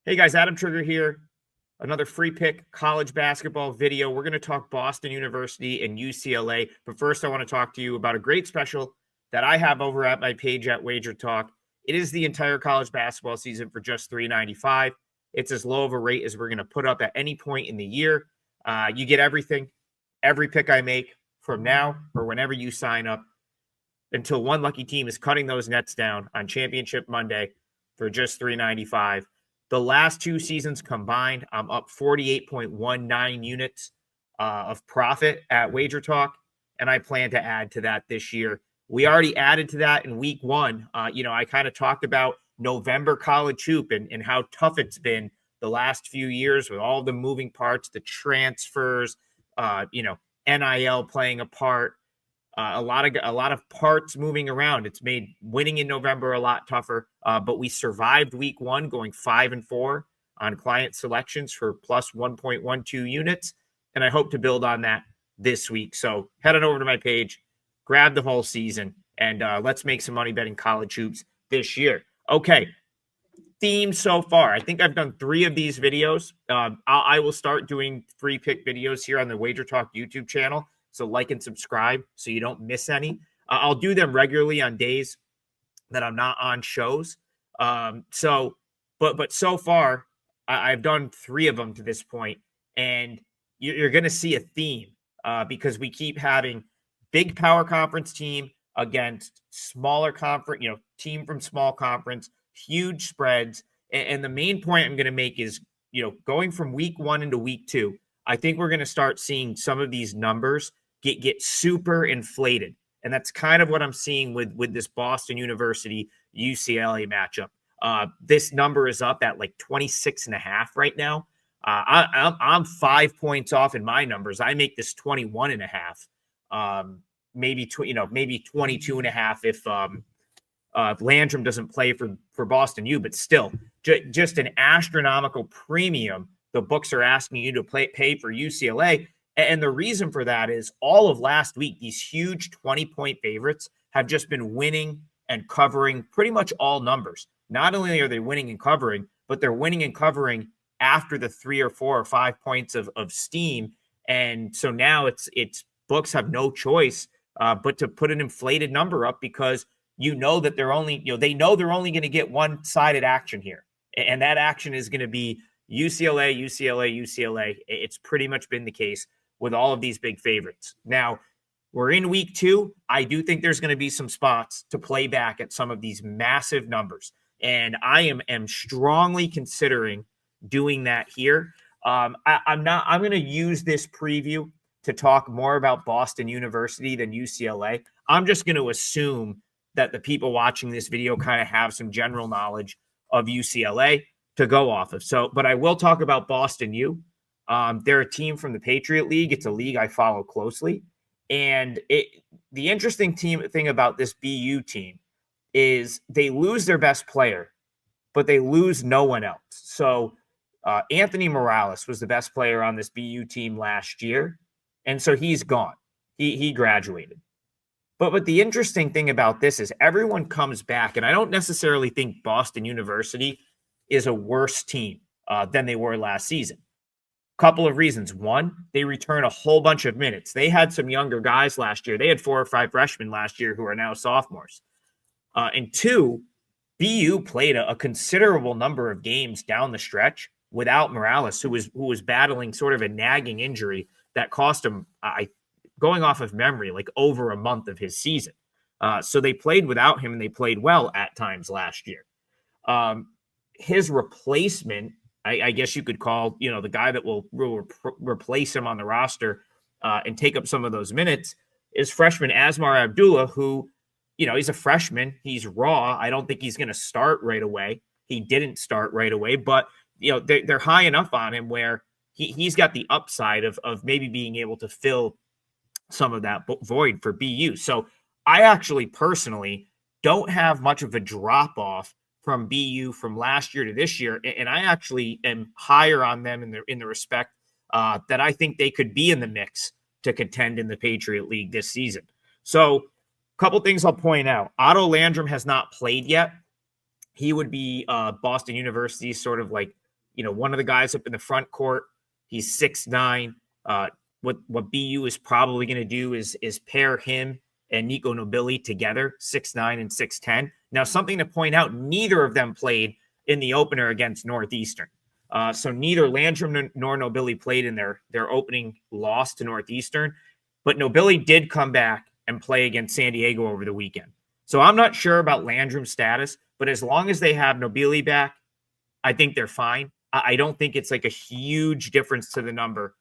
Hey guys, Adam Trigger here. Another free pick college basketball video. We're going to talk Boston University and UCLA. But first, I want to talk to you about a great special that I have over at my page at Wager Talk. It is the entire college basketball season for just $3.95. It's as low of a rate as we're going to put up at any point in the year. You get everything, every pick I make from now or whenever you sign up until one lucky team is cutting those nets down on Championship Monday for just $3.95. The last two seasons combined, I'm up 48.19 units of profit at Wager Talk, and I plan to add to that this year. We already added to that in week one. I kind of talked about November college hoop and how tough it's been the last few years with all the moving parts, the transfers, NIL playing a part. A lot of parts moving around. It's made winning in November a lot tougher, but we survived week one going 5-4 on client selections for plus 1.12 units, and I hope to build on that this week. So head on over to my page, grab the whole season, and let's make some money betting college hoops this year. Okay, theme so far. I think I've done 3 of these videos. I will start doing free pick videos here on the Wager Talk YouTube channel. So like and subscribe so you don't miss any. I'll do them regularly on days that I'm not on shows. But so far, I've done 3 of them to this point, and you're going to see a theme because we keep having big power conference team against smaller conference, team from small conference, huge spreads. And the main point I'm going to make is, going from week 1 into week 2, I think we're going to start seeing some of these numbers get super inflated. And that's kind of what I'm seeing with this Boston University UCLA matchup. This number is up at like 26.5 right now. I'm 5 points off in my numbers. I make this 21.5. Maybe 22.5 if Landrum doesn't play for Boston U, but still just an astronomical premium the books are asking you to pay for UCLA. And the reason for that is all of last week, these huge 20-point favorites have just been winning and covering pretty much all numbers. Not only are they winning and covering, but they're winning and covering after the 3 or 4 or 5 points of steam. And so now it's books have no choice but to put an inflated number up because that they're only, they know they're only going to get one-sided action here. And that action is going to be UCLA, UCLA, UCLA. It's pretty much been the case with all of these big favorites. Now, we're in week 2. I do think there's going to be some spots to play back at some of these massive numbers. And I am strongly considering doing that here. I'm going to use this preview to talk more about Boston University than UCLA. I'm just going to assume that the people watching this video kind of have some general knowledge of UCLA to go off of. But I will talk about Boston U. They're a team from the Patriot League. It's a league I follow closely. And the interesting thing about this BU team is they lose their best player, but they lose no one else. So Anthony Morales was the best player on this BU team last year. And so he's gone. He graduated. But the interesting thing about this is everyone comes back. And I don't necessarily think Boston University is a worse team than they were last season. Couple of reasons. One, they return a whole bunch of minutes. They had some younger guys last year. They had 4 or 5 freshmen last year who are now sophomores. And 2, BU played a considerable number of games down the stretch without Morales, who was battling sort of a nagging injury that cost him, going off of memory, like over a month of his season. So they played without him, and they played well at times last year. His replacement, I guess you could call, the guy that will replace him on the roster and take up some of those minutes is freshman Asmar Abdullah, who, he's a freshman. He's raw. I don't think he's going to start right away. He didn't start right away, but, they're high enough on him where he's got the upside of maybe being able to fill some of that void for BU. So I actually personally don't have much of a drop off from BU from last year to this year. And I actually am higher on them in the respect that I think they could be in the mix to contend in the Patriot League this season. So a couple things I'll point out. Otto Landrum has not played yet. He would be Boston University's sort of like one of the guys up in the front court, he's 6'9". What BU is probably going to do is pair him and Nico Nobili together, 6'9" and 6'10". Now, something to point out, neither of them played in the opener against Northeastern. So neither Landrum nor Nobili played in their opening loss to Northeastern, but Nobili did come back and play against San Diego over the weekend. So I'm not sure about Landrum's status, but as long as they have Nobili back, I think they're fine. I don't think it's like a huge difference to the number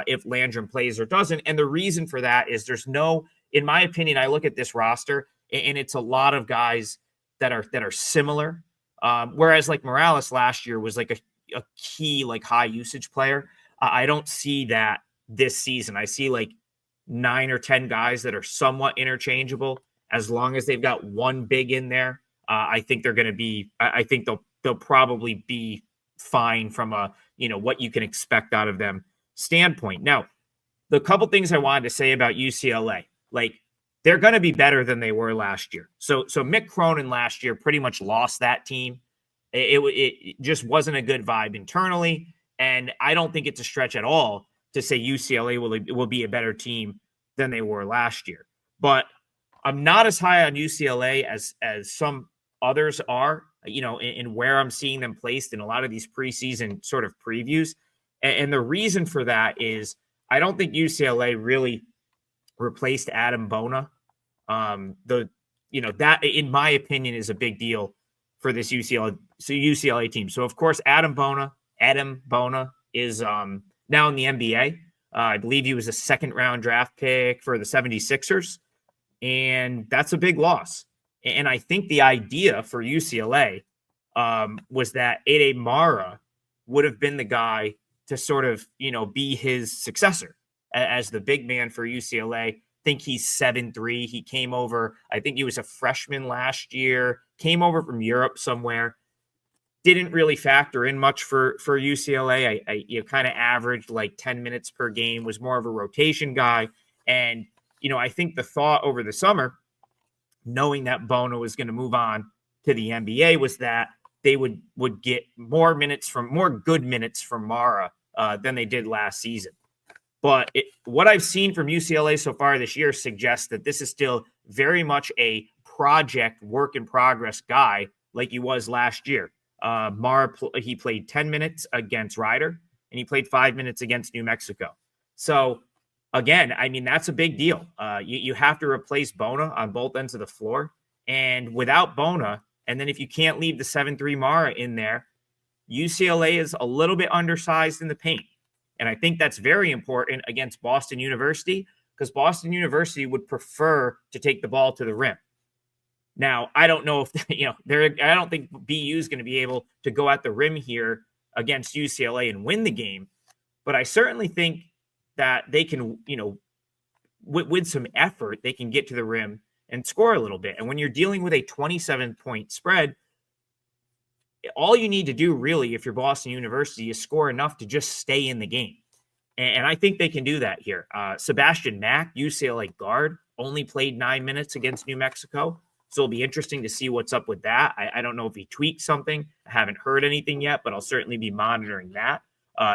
if Landrum plays or doesn't. And the reason for that is there's no, in my opinion, I look at this roster and it's a lot of guys that are similar. Whereas like Morales last year was like a key, like high usage player. I don't see that this season. I see like 9 or 10 guys that are somewhat interchangeable. As long as they've got one big in there, I think they're going to be, I think they'll probably be fine from a, what you can expect out of them standpoint. Now, the couple things I wanted to say about UCLA, like they're going to be better than they were last year. So Mick Cronin last year pretty much lost that team. It just wasn't a good vibe internally. And I don't think it's a stretch at all to say UCLA will be a better team than they were last year. But I'm not as high on UCLA as some others are, in where I'm seeing them placed in a lot of these preseason sort of previews. And the reason for that is I don't think UCLA really replaced Adam Bona. That, in my opinion, is a big deal for this UCLA team. So, of course, Adam Bona is now in the NBA. I believe he was a second-round draft pick for the 76ers. And that's a big loss. And I think the idea for UCLA was that Ade Mara would have been the guy to sort of, be his successor as the big man for UCLA. I think he's 7'3". He came over, I think he was a freshman last year, came over from Europe somewhere. Didn't really factor in much for UCLA. I kind of averaged like 10 minutes per game, was more of a rotation guy. And I think the thought over the summer, knowing that Bono was going to move on to the NBA, was that they would get more good minutes from Mara than they did last season. But what I've seen from UCLA so far this year suggests that this is still very much a project, work in progress guy like he was last year. Mara, he played 10 minutes against Ryder, and he played 5 minutes against New Mexico. So, again, I mean, that's a big deal. You have to replace Bona on both ends of the floor. And without Bona, and then if you can't leave the 7'3" Mara in there, UCLA is a little bit undersized in the paint. And I think that's very important against Boston University, because Boston University would prefer to take the ball to the rim. Now, I don't know if, I don't think BU is going to be able to go at the rim here against UCLA and win the game. But I certainly think that they can, with some effort, they can get to the rim and score a little bit. And when you're dealing with a 27-point spread, all you need to do really, if you're Boston University, is score enough to just stay in the game. And I think they can do that here. Sebastian Mack, UCLA guard, only played 9 minutes against New Mexico. So it'll be interesting to see what's up with that. I don't know if he tweaked something. I haven't heard anything yet, but I'll certainly be monitoring that.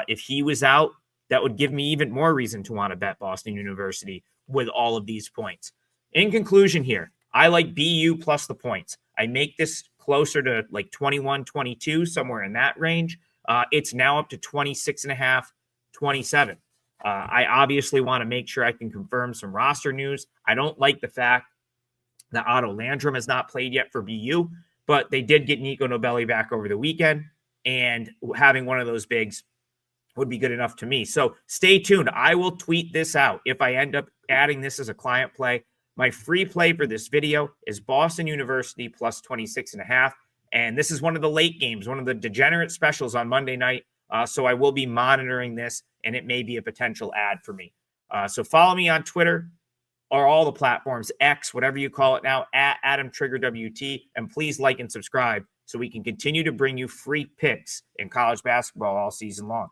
If he was out, that would give me even more reason to want to bet Boston University with all of these points. In conclusion here, I like BU plus the points. I make this closer to like 21, 22, somewhere in that range. It's now up to 26.5, 27. I obviously want to make sure I can confirm some roster news. I don't like the fact that Otto Landrum has not played yet for BU, but they did get Nico Nobili back over the weekend, and having one of those bigs would be good enough to me. So stay tuned. I will tweet this out if I end up adding this as a client play. My free play for this video is Boston University plus 26.5. And this is one of the late games, one of the degenerate specials on Monday night. So I will be monitoring this, and it may be a potential ad for me. So follow me on Twitter or all the platforms, X, whatever you call it now, at AdamTriggerWT. And please like and subscribe so we can continue to bring you free picks in college basketball all season long.